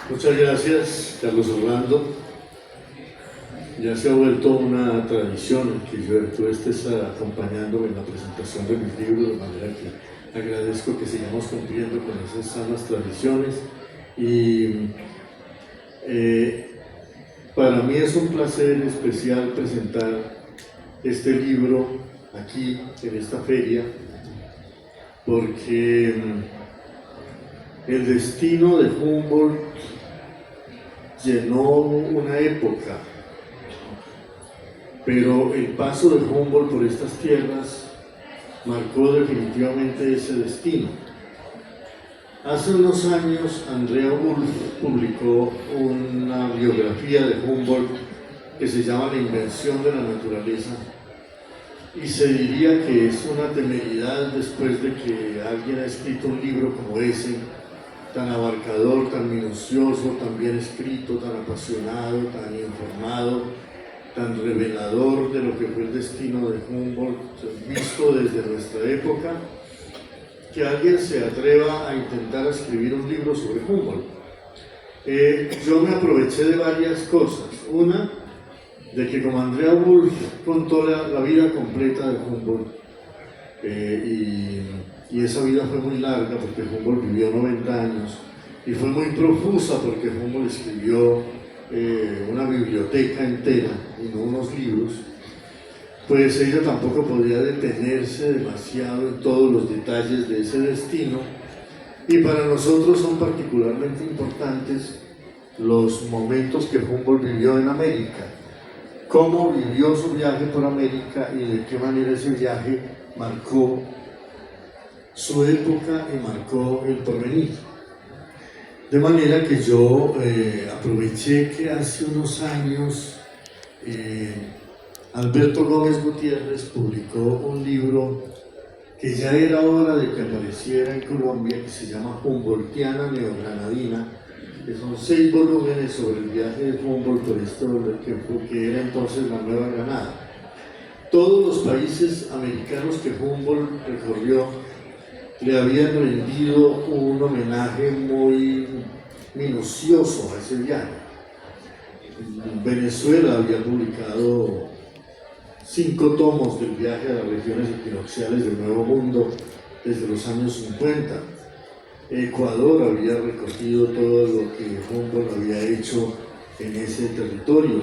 Muchas gracias, Carlos Orlando. Ya se ha vuelto una tradición que tú estés acompañándome en la presentación de mis libros, de manera que agradezco que sigamos cumpliendo con esas sanas tradiciones. Y para mí es un placer especial presentar este libro aquí, en esta feria, porque el destino de Humboldt llenó una época, pero el paso de Humboldt por estas tierras marcó definitivamente ese destino. Hace unos años Andrea Wulf publicó una biografía de Humboldt que se llama La invención de la naturaleza, y se diría que es una temeridad después de que alguien ha escrito un libro como ese, tan abarcador, tan minucioso, tan bien escrito, tan apasionado, tan informado, tan revelador de lo que fue el destino de Humboldt, visto desde nuestra época, que alguien se atreva a intentar escribir un libro sobre Humboldt. Yo me aproveché de varias cosas. Una, de que como Andrea Wulf contó la vida completa de Humboldt, y esa vida fue muy larga porque Humboldt vivió 90 años, y fue muy profusa porque Humboldt escribió una biblioteca entera y no unos libros, pues ella tampoco podía detenerse demasiado en todos los detalles de ese destino, y para nosotros son particularmente importantes los momentos que Humboldt vivió en América, cómo vivió su viaje por América y de qué manera ese viaje marcó su época y marcó el porvenir. De manera que yo aproveché que hace unos años Alberto Gómez Gutiérrez publicó un libro que ya era hora de que apareciera en Colombia, que se llama Humboldtiana Neogranadina, que son 6 volúmenes sobre el viaje de Humboldt por esto que era entonces la Nueva Granada. Todos los países americanos que Humboldt recorrió le habían rendido un homenaje muy minucioso a ese viaje. Venezuela había publicado 5 tomos del viaje a las regiones equinocciales del Nuevo Mundo desde los años 50. Ecuador había recogido todo lo que Humboldt había hecho en ese territorio.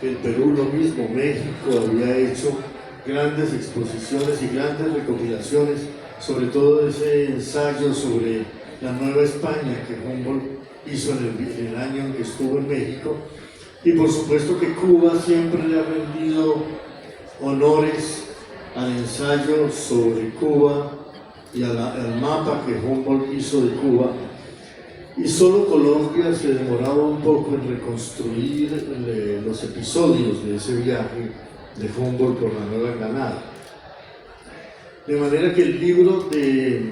El Perú lo mismo, México había hecho grandes exposiciones y grandes recopilaciones, sobre todo ese ensayo sobre la Nueva España que Humboldt hizo en el año en que estuvo en México. Y por supuesto que Cuba siempre le ha rendido honores al ensayo sobre Cuba y al mapa que Humboldt hizo de Cuba, y solo Colombia se demoraba un poco en reconstruir los episodios de ese viaje de Humboldt por la Nueva Granada. De manera que el libro de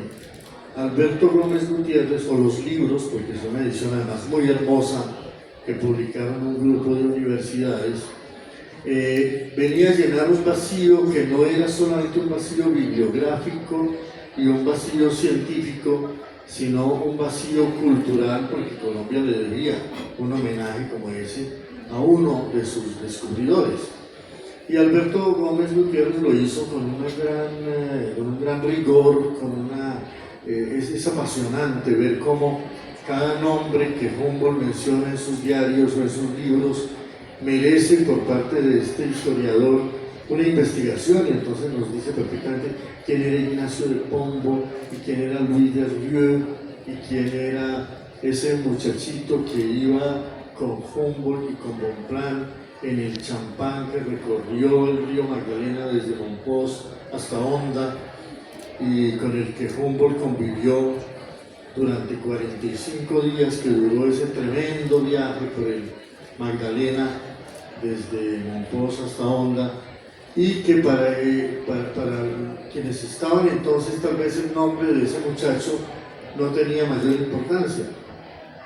Alberto Gómez Gutiérrez, o los libros, porque es una edición además muy hermosa que publicaron un grupo de universidades, venía a llenar un vacío que no era solamente un vacío bibliográfico y un vacío científico, sino un vacío cultural, porque Colombia le debía un homenaje como ese a uno de sus descubridores. Y Alberto Gómez Gutiérrez lo hizo con un gran rigor, es apasionante ver cómo cada nombre que Humboldt menciona en sus diarios o en sus libros merece por parte de este historiador una investigación, y entonces nos dice perfectamente quién era Ignacio de Pombo, y quién era Louis de Rieux, y quién era ese muchachito que iba con Humboldt y con Bonpland en el champán, que recorrió el río Magdalena desde Monpós hasta Honda, y con el que Humboldt convivió durante 45 días que duró ese tremendo viaje por el Magdalena desde Monpós hasta Honda, y que para quienes estaban entonces tal vez el nombre de ese muchacho no tenía mayor importancia,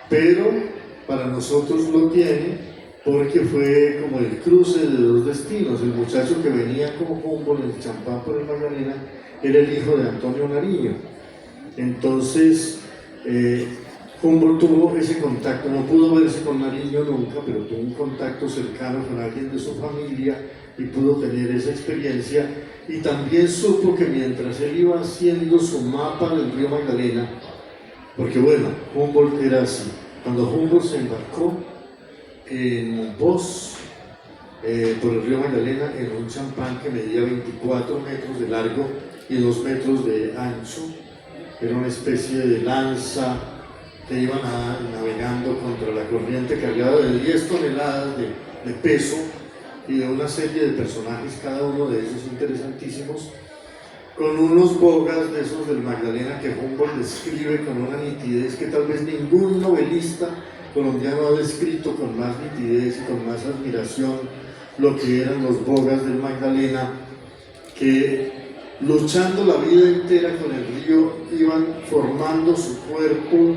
pero para nosotros lo tiene, porque fue como el cruce de 2 destinos. El muchacho que venía como Humboldt en el champán por el Magdalena era el hijo de Antonio Nariño. Entonces Humboldt tuvo ese contacto, no pudo verse con Nariño nunca, pero tuvo un contacto cercano con alguien de su familia y pudo tener esa experiencia, y también supo que mientras él iba haciendo su mapa del río Magdalena, porque bueno, Humboldt era así, cuando Humboldt se embarcó en Monpós, por el río Magdalena, en un champán que medía 24 metros de largo y 2 metros de ancho, era una especie de lanza que iban navegando contra la corriente, cargada de 10 toneladas de peso y de una serie de personajes, cada uno de ellos interesantísimos, con unos bogas de esos del Magdalena que Humboldt describe con una nitidez que tal vez ningún novelista colombiano ha descrito con más nitidez y con más admiración lo que eran los bogas del Magdalena, que luchando la vida entera con el río iban formando su cuerpo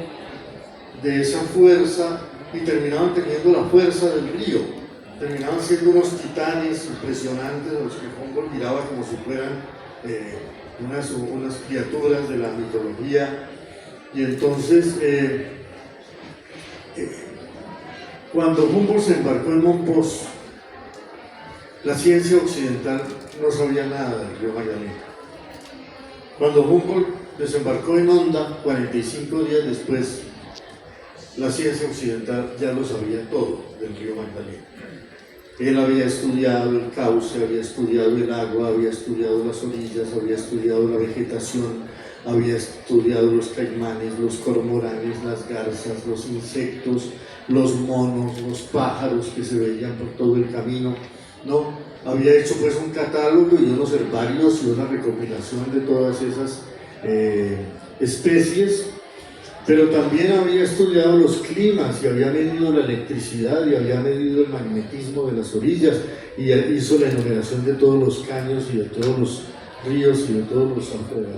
de esa fuerza y terminaban teniendo la fuerza del río, terminaban siendo unos titanes impresionantes a los que Humboldt miraba como si fueran unas criaturas de la mitología. Y entonces cuando Humboldt se embarcó en Monpós, la ciencia occidental no sabía nada del río Magdalena. Cuando Humboldt desembarcó en Honda, 45 días después, la ciencia occidental ya lo sabía todo del río Magdalena. Él había estudiado el cauce, había estudiado el agua, había estudiado las orillas, había estudiado la vegetación, había estudiado los caimanes, los cormoranes, las garzas, los insectos, los monos, los pájaros que se veían por todo el camino, ¿no? Había hecho pues un catálogo y unos herbarios y una recopilación de todas esas especies, pero también había estudiado los climas y había medido la electricidad y había medido el magnetismo de las orillas y hizo la enumeración de todos los caños y de todos los ríos y de todos los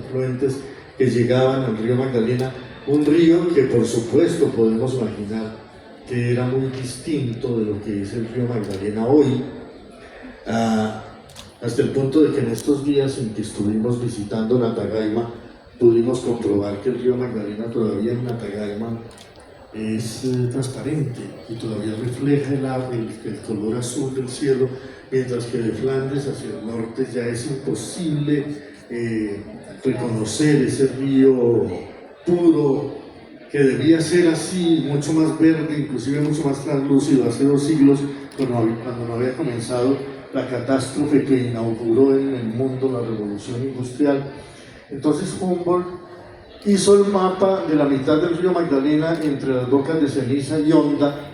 afluentes que llegaban al río Magdalena, un río que por supuesto podemos imaginar que era muy distinto de lo que es el río Magdalena hoy, hasta el punto de que en estos días en que estuvimos visitando Natagaima pudimos comprobar que el río Magdalena todavía en Natagaima es transparente y todavía refleja el color azul del cielo, mientras que de Flandes hacia el norte ya es imposible reconocer ese río puro que debía ser así, mucho más verde, inclusive mucho más translúcido hace 2 siglos, cuando no había comenzado la catástrofe que inauguró en el mundo la revolución industrial. Entonces Humboldt hizo el mapa de la mitad del río Magdalena entre las Bocas de Ceniza y Honda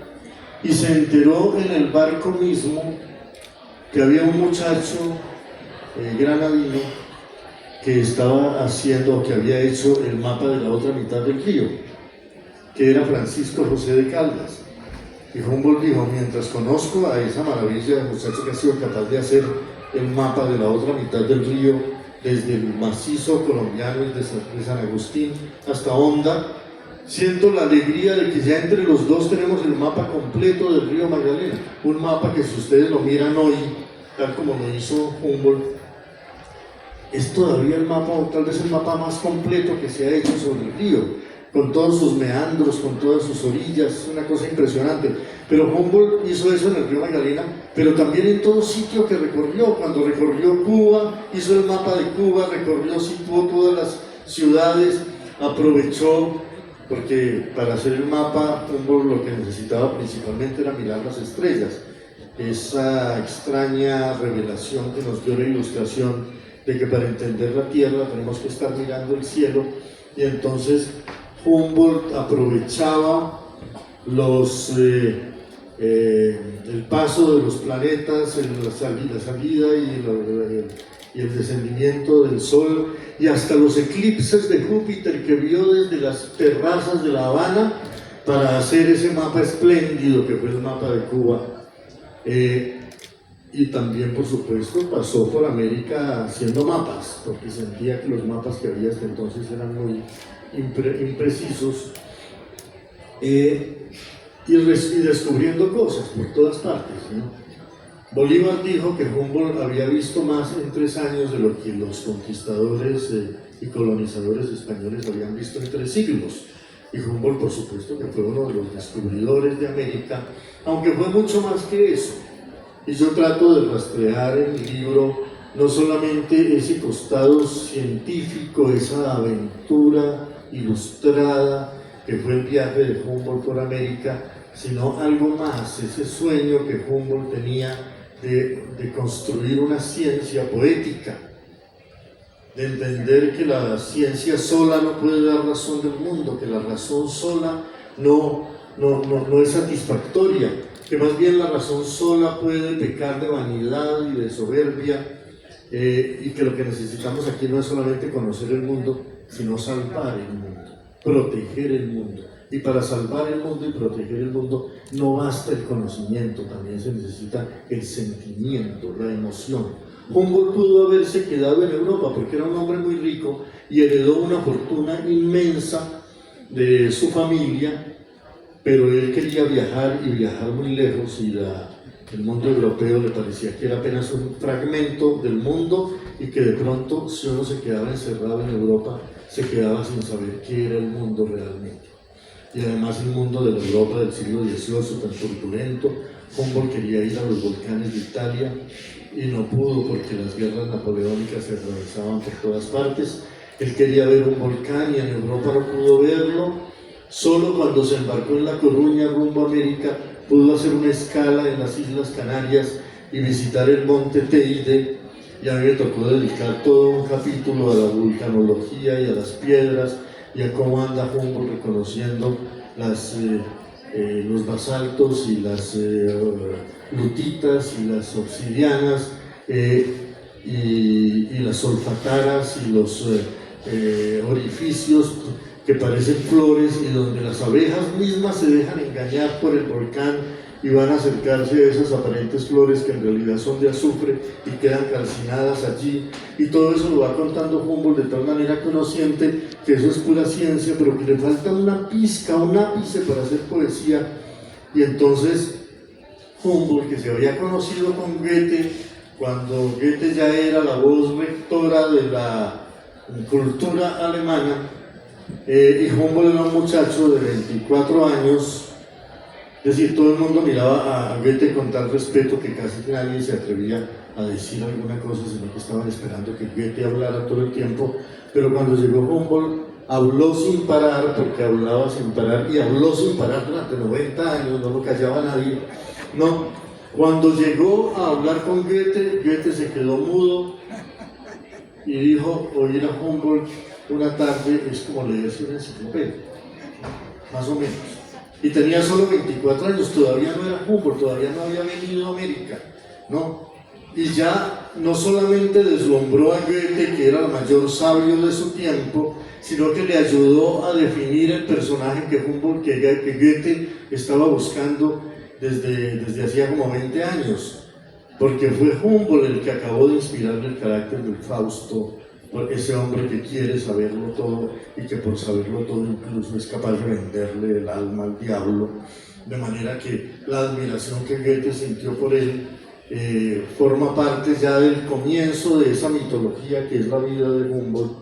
y se enteró en el barco mismo que había un muchacho granadino que estaba haciendo, que había hecho el mapa de la otra mitad del río, que era Francisco José de Caldas. Y Humboldt dijo, mientras conozco a esa maravilla de muchacho que ha sido capaz de hacer el mapa de la otra mitad del río, desde el macizo colombiano de San Agustín hasta Honda, siento la alegría de que ya entre los dos tenemos el mapa completo del río Magdalena, un mapa que si ustedes lo miran hoy, tal como lo hizo Humboldt, es todavía el mapa, o tal vez el mapa más completo que se ha hecho sobre el río, con todos sus meandros, con todas sus orillas, una cosa impresionante. Pero Humboldt hizo eso en el río Magdalena, pero también en todo sitio que recorrió. Cuando recorrió Cuba, hizo el mapa de Cuba, recorrió, situó todas las ciudades, aprovechó, porque para hacer el mapa Humboldt lo que necesitaba principalmente era mirar las estrellas, esa extraña revelación que nos dio la Ilustración de que para entender la Tierra tenemos que estar mirando el cielo, y entonces Humboldt aprovechaba el paso de los planetas, la salida y el descendimiento del Sol, y hasta los eclipses de Júpiter que vio desde las terrazas de La Habana para hacer ese mapa espléndido que fue el mapa de Cuba. Y también, por supuesto, pasó por América haciendo mapas, porque sentía que los mapas que había hasta entonces eran muy imprecisos, y descubriendo cosas por todas partes, ¿no? Bolívar dijo que Humboldt había visto más en 3 años de lo que los conquistadores y colonizadores españoles habían visto en 3 siglos. Y Humboldt, por supuesto, que fue uno de los descubridores de América, aunque fue mucho más que eso. Y yo trato de rastrear en mi libro no solamente ese costado científico, esa aventura ilustrada que fue el viaje de Humboldt por América, sino algo más, ese sueño que Humboldt tenía de construir una ciencia poética, de entender que la ciencia sola no puede dar razón del mundo, que la razón sola no es satisfactoria, que más bien la razón sola puede pecar de vanidad y de soberbia, y que lo que necesitamos aquí no es solamente conocer el mundo, sino salvar el mundo, proteger el mundo. Y para salvar el mundo y proteger el mundo no basta el conocimiento, también se necesita el sentimiento, la emoción. Humboldt pudo haberse quedado en Europa porque era un hombre muy rico y heredó una fortuna inmensa de su familia, pero él quería viajar y viajar muy lejos, y el mundo europeo le parecía que era apenas un fragmento del mundo, y que de pronto, si uno se quedaba encerrado en Europa, se quedaba sin saber qué era el mundo realmente. Y además el mundo de la Europa del siglo XVIII, tan turbulento. Humboldt quería ir a los volcanes de Italia y no pudo porque las guerras napoleónicas se atravesaban por todas partes. Él quería ver un volcán y en Europa no pudo verlo. Solo cuando se embarcó en La Coruña rumbo a América pudo hacer una escala en las Islas Canarias y visitar el monte Teide, y a mí me tocó dedicar todo un capítulo a la vulcanología y a las piedras y a cómo anda Humboldt reconociendo los basaltos y las lutitas y las obsidianas y las solfataras y los orificios que parecen flores, y donde las abejas mismas se dejan engañar por el volcán y van a acercarse a esas aparentes flores que en realidad son de azufre y quedan calcinadas allí, y todo eso lo va contando Humboldt de tal manera que uno siente que eso es pura ciencia, pero que le falta una pizca, un ápice para hacer poesía. Y entonces Humboldt, que se había conocido con Goethe cuando Goethe ya era la voz rectora de la cultura alemana, y Humboldt era un muchacho de 24 años, es decir, todo el mundo miraba a Goethe con tal respeto que casi nadie se atrevía a decir alguna cosa, sino que estaban esperando que Goethe hablara todo el tiempo. Pero cuando llegó Humboldt, habló sin parar, porque hablaba sin parar, y habló sin parar durante 90 años, no lo callaba nadie. No, cuando llegó a hablar con Goethe, Goethe se quedó mudo y dijo: oír a Humboldt una tarde es como leerse una enciclopedia, más o menos. Y tenía solo 24 años, todavía no era Humboldt, todavía no había venido a América, ¿no? Y ya no solamente deslumbró a Goethe, que era el mayor sabio de su tiempo, sino que le ayudó a definir el personaje que Goethe estaba buscando desde hacía como 20 años, porque fue Humboldt el que acabó de inspirarle el carácter del Fausto, ese hombre que quiere saberlo todo y que por saberlo todo incluso es capaz de venderle el alma al diablo, de manera que la admiración que Goethe sintió por él forma parte ya del comienzo de esa mitología que es la vida de Humboldt,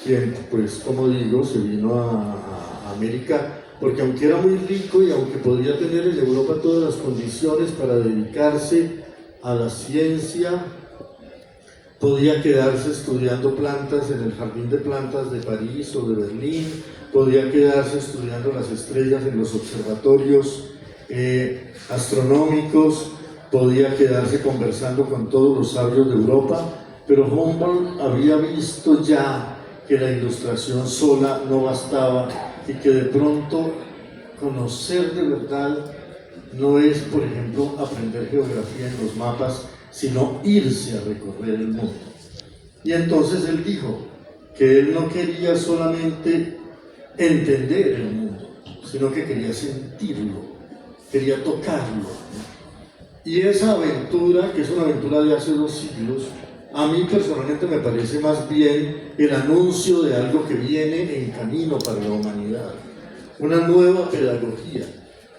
quien, pues como digo, se vino a América porque aunque era muy rico y aunque podía tener en Europa todas las condiciones para dedicarse a la ciencia, podía quedarse estudiando plantas en el jardín de plantas de París o de Berlín, podía quedarse estudiando las estrellas en los observatorios astronómicos, podía quedarse conversando con todos los sabios de Europa, pero Humboldt había visto ya que la ilustración sola no bastaba y que de pronto conocer de verdad no es, por ejemplo, aprender geografía en los mapas, sino irse a recorrer el mundo. Y entonces él dijo que él no quería solamente entender el mundo, sino que quería sentirlo, quería tocarlo. Y esa aventura, que es una aventura de hace 2 siglos, a mí personalmente me parece más bien el anuncio de algo que viene en camino para la humanidad, una nueva pedagogía,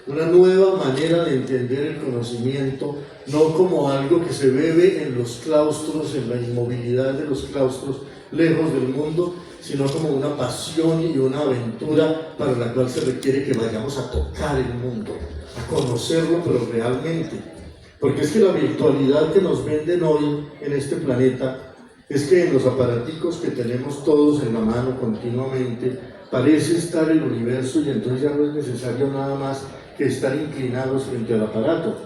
una nueva manera de entender el conocimiento, no como algo que se bebe en los claustros, en la inmovilidad de los claustros, lejos del mundo, sino como una pasión y una aventura para la cual se requiere que vayamos a tocar el mundo, a conocerlo, pero realmente. Porque es que la virtualidad que nos venden hoy en este planeta es que en los aparaticos que tenemos todos en la mano continuamente parece estar el universo, y entonces ya no es necesario nada más que estar inclinados frente al aparato.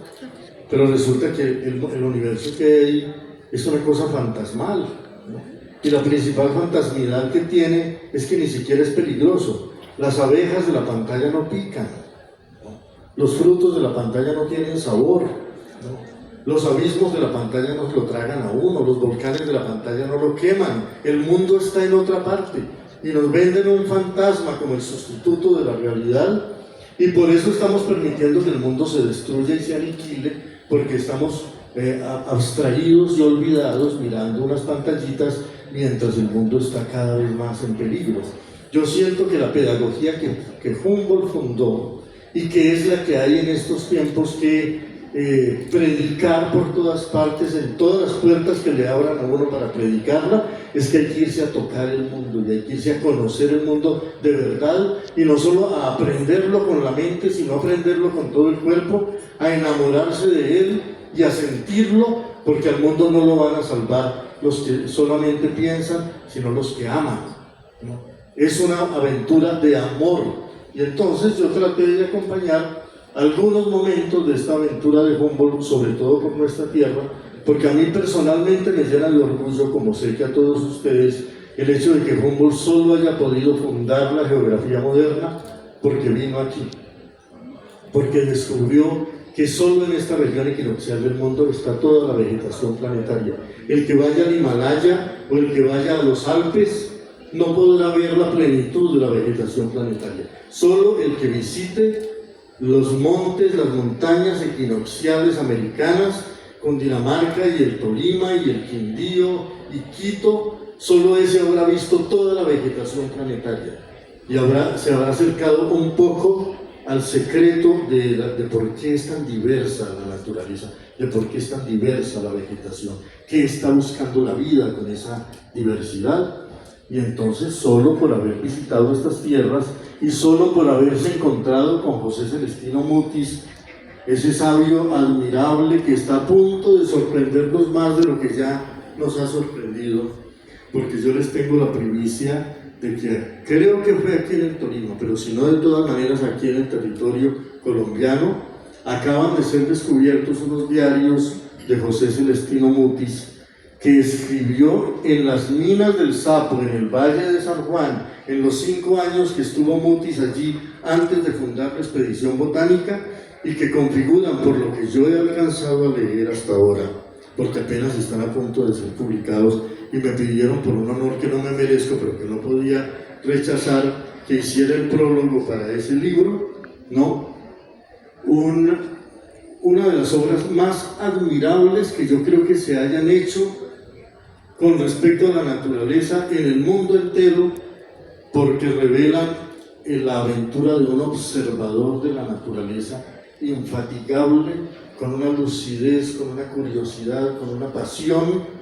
Pero resulta que el universo que hay es una cosa fantasmal, ¿no? Y la principal fantasmidad que tiene es que ni siquiera es peligroso. Las abejas de la pantalla no pican, ¿no? Los frutos de la pantalla no tienen sabor, ¿no? Los abismos de la pantalla no se lo tragan a uno, los volcanes de la pantalla no lo queman, el mundo está en otra parte y nos venden un fantasma como el sustituto de la realidad, y por eso estamos permitiendo que el mundo se destruya y se aniquile, porque estamos abstraídos y olvidados mirando unas pantallitas mientras el mundo está cada vez más en peligro. Yo siento que la pedagogía que Humboldt fundó y que es la que hay en estos tiempos, que predicar por todas partes, en todas las puertas que le abran a uno para predicarla, es que hay que irse a tocar el mundo y hay que irse a conocer el mundo de verdad, y no solo a aprenderlo con la mente, sino a aprenderlo con todo el cuerpo, a enamorarse de él y a sentirlo, porque al mundo no lo van a salvar los que solamente piensan, sino los que aman, ¿no? Es una aventura de amor, y entonces yo traté de acompañar algunos momentos de esta aventura de Humboldt, sobre todo por nuestra tierra, porque a mí personalmente me llena de orgullo, como sé que a todos ustedes, el hecho de que Humboldt solo haya podido fundar la geografía moderna porque vino aquí, porque descubrió que solo en esta región equinoccial del mundo está toda la vegetación planetaria. El que vaya al Himalaya o el que vaya a los Alpes no podrá ver la plenitud de la vegetación planetaria. Solo el que visite los montes, las montañas equinocciales americanas, Cundinamarca y el Tolima y el Quindío y Quito, solo ese habrá visto toda la vegetación planetaria y se habrá acercado un poco al secreto de por qué es tan diversa la naturaleza, de por qué es tan diversa la vegetación, qué está buscando la vida con esa diversidad. Y entonces, solo por haber visitado estas tierras y solo por haberse encontrado con José Celestino Mutis, ese sabio admirable que está a punto de sorprendernos más de lo que ya nos ha sorprendido, porque yo les tengo la primicia de que creo que fue aquí en el Tolima, pero si no, de todas maneras aquí en el territorio colombiano, acaban de ser descubiertos unos diarios de José Celestino Mutis, que escribió en las minas del Sapo, en el Valle de San Juan, en los 5 años que estuvo Mutis allí antes de fundar la expedición botánica, y que configuran, por lo que yo he alcanzado a leer hasta ahora, porque apenas están a punto de ser publicados, y me pidieron por un honor que no me merezco, pero que no podía rechazar, que hiciera el prólogo para ese libro, ¿no? Una de las obras más admirables que yo creo que se hayan hecho con respecto a la naturaleza en el mundo entero, porque revelan la aventura de un observador de la naturaleza infatigable, con una lucidez, con una curiosidad, con una pasión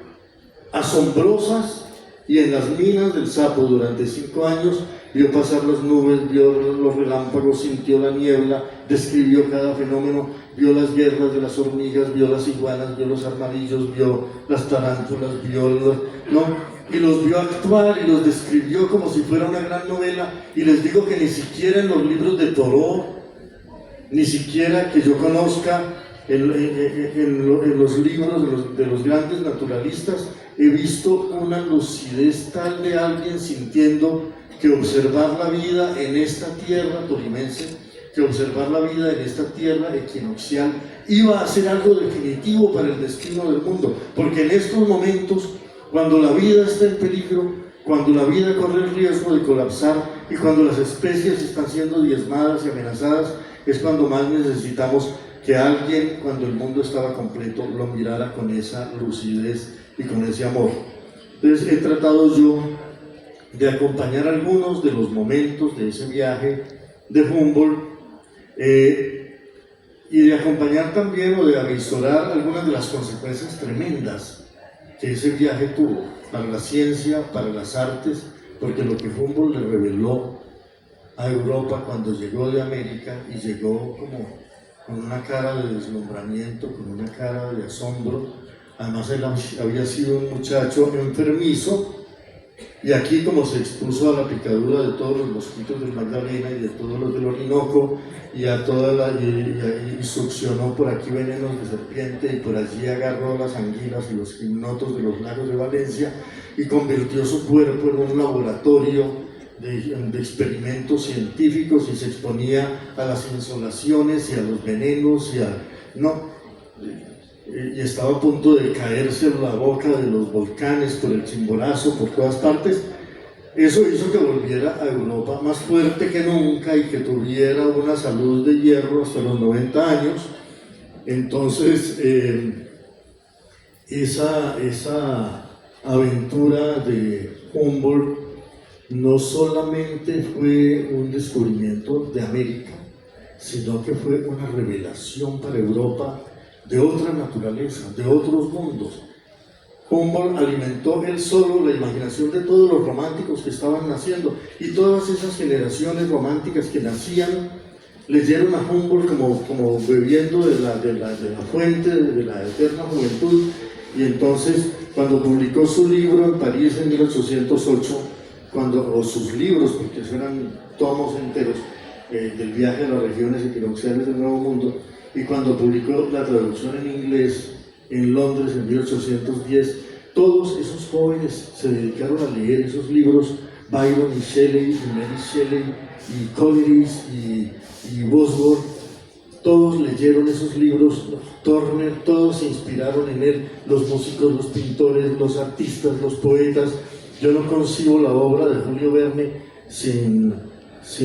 asombrosas, y en las minas del Sapo durante 5 años vio pasar las nubes, vio los relámpagos, sintió la niebla, describió cada fenómeno, vio las guerras de las hormigas, vio las iguanas, vio los armadillos, vio las tarántulas, y los vio actuar y los describió como si fuera una gran novela. Y les digo que ni siquiera en los libros de Thoreau, ni siquiera que yo conozca en los libros de los grandes naturalistas, he visto una lucidez tal de alguien sintiendo que observar la vida en esta tierra tolimense, que observar la vida en esta tierra equinoccial iba a ser algo definitivo para el destino del mundo, porque en estos momentos, cuando la vida está en peligro, cuando la vida corre el riesgo de colapsar y cuando las especies están siendo diezmadas y amenazadas, es cuando más necesitamos que alguien, cuando el mundo estaba completo, lo mirara con esa lucidez y con ese amor. Entonces he tratado yo de acompañar algunos de los momentos de ese viaje de Humboldt, y de acompañar también o de avisorar algunas de las consecuencias tremendas que ese viaje tuvo para la ciencia, para las artes, porque lo que Humboldt le reveló a Europa cuando llegó de América y llegó como con una cara de deslumbramiento, con una cara de asombro. Además él había sido un muchacho enfermizo, y aquí, como se expuso a la picadura de todos los mosquitos del Magdalena y de todos los del Orinoco, y succionó por aquí venenos de serpiente, y por allí agarró las anguilas y los gimnotos de los lagos de Valencia, y convirtió su cuerpo en un laboratorio de experimentos científicos, y se exponía a las insolaciones y a los venenos y estaba a punto de caerse en la boca de los volcanes por el Chimborazo, por todas partes. Eso hizo que volviera a Europa más fuerte que nunca y que tuviera una salud de hierro hasta los 90 años. Entonces, esa aventura de Humboldt no solamente fue un descubrimiento de América, sino que fue una revelación para Europa de otra naturaleza, de otros mundos. Humboldt alimentó él solo la imaginación de todos los románticos que estaban naciendo, y todas esas generaciones románticas que nacían leyeron a Humboldt como bebiendo de la fuente de la eterna juventud. Y entonces, cuando publicó su libro en París en 1808, o sus libros, porque eran tomos enteros, del viaje a las regiones equinocciales del Nuevo Mundo, y cuando publicó la traducción en inglés en Londres en 1810, todos esos jóvenes se dedicaron a leer esos libros, Byron y Shelley, y Mary Shelley, y Coleridge, y Bosworth. Todos leyeron esos libros, Turner, todos se inspiraron en él, los músicos, los pintores, los artistas, los poetas. Yo no concibo la obra de Julio Verne sin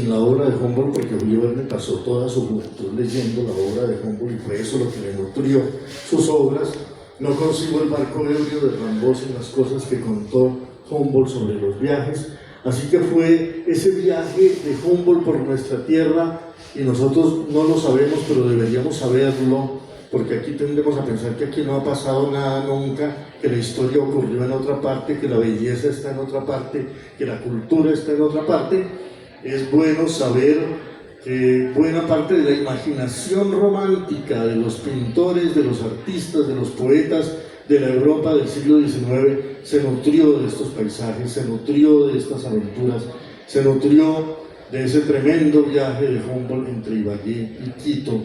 la obra de Humboldt, porque Julio Verne pasó toda su juventud leyendo la obra de Humboldt, y fue eso lo que le nutrió sus obras. No concibo el barco ebrio de Rimbaud sin las cosas que contó Humboldt sobre los viajes. Así que fue ese viaje de Humboldt por nuestra tierra, y nosotros no lo sabemos, pero deberíamos saberlo, porque aquí tendemos a pensar que aquí no ha pasado nada nunca, que la historia ocurrió en otra parte, que la belleza está en otra parte, que la cultura está en otra parte. Es bueno saber que buena parte de la imaginación romántica de los pintores, de los artistas, de los poetas de la Europa del siglo XIX se nutrió de estos paisajes, se nutrió de estas aventuras, se nutrió de ese tremendo viaje de Humboldt entre Ibagué y Quito,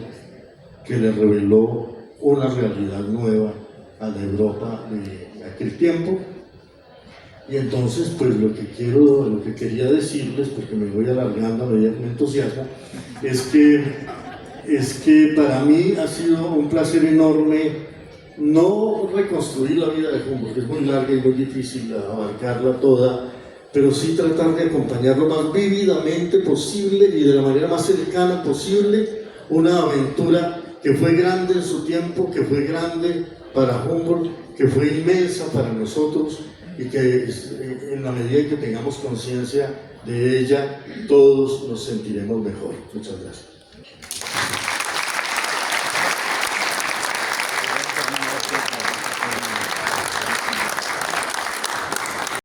que le reveló una realidad nueva a la Europa de aquel tiempo. Y entonces, pues lo que quería decirles, porque me voy alargando a medida que me entusiasmo, es que para mí ha sido un placer enorme no reconstruir la vida de Humboldt, que es muy larga y muy difícil abarcarla toda, pero sí tratar de acompañar lo más vívidamente posible y de la manera más cercana posible una aventura que fue grande en su tiempo, que fue grande para Humboldt, que fue inmensa para nosotros, y que en la medida en que tengamos conciencia de ella, todos nos sentiremos mejor. Muchas gracias.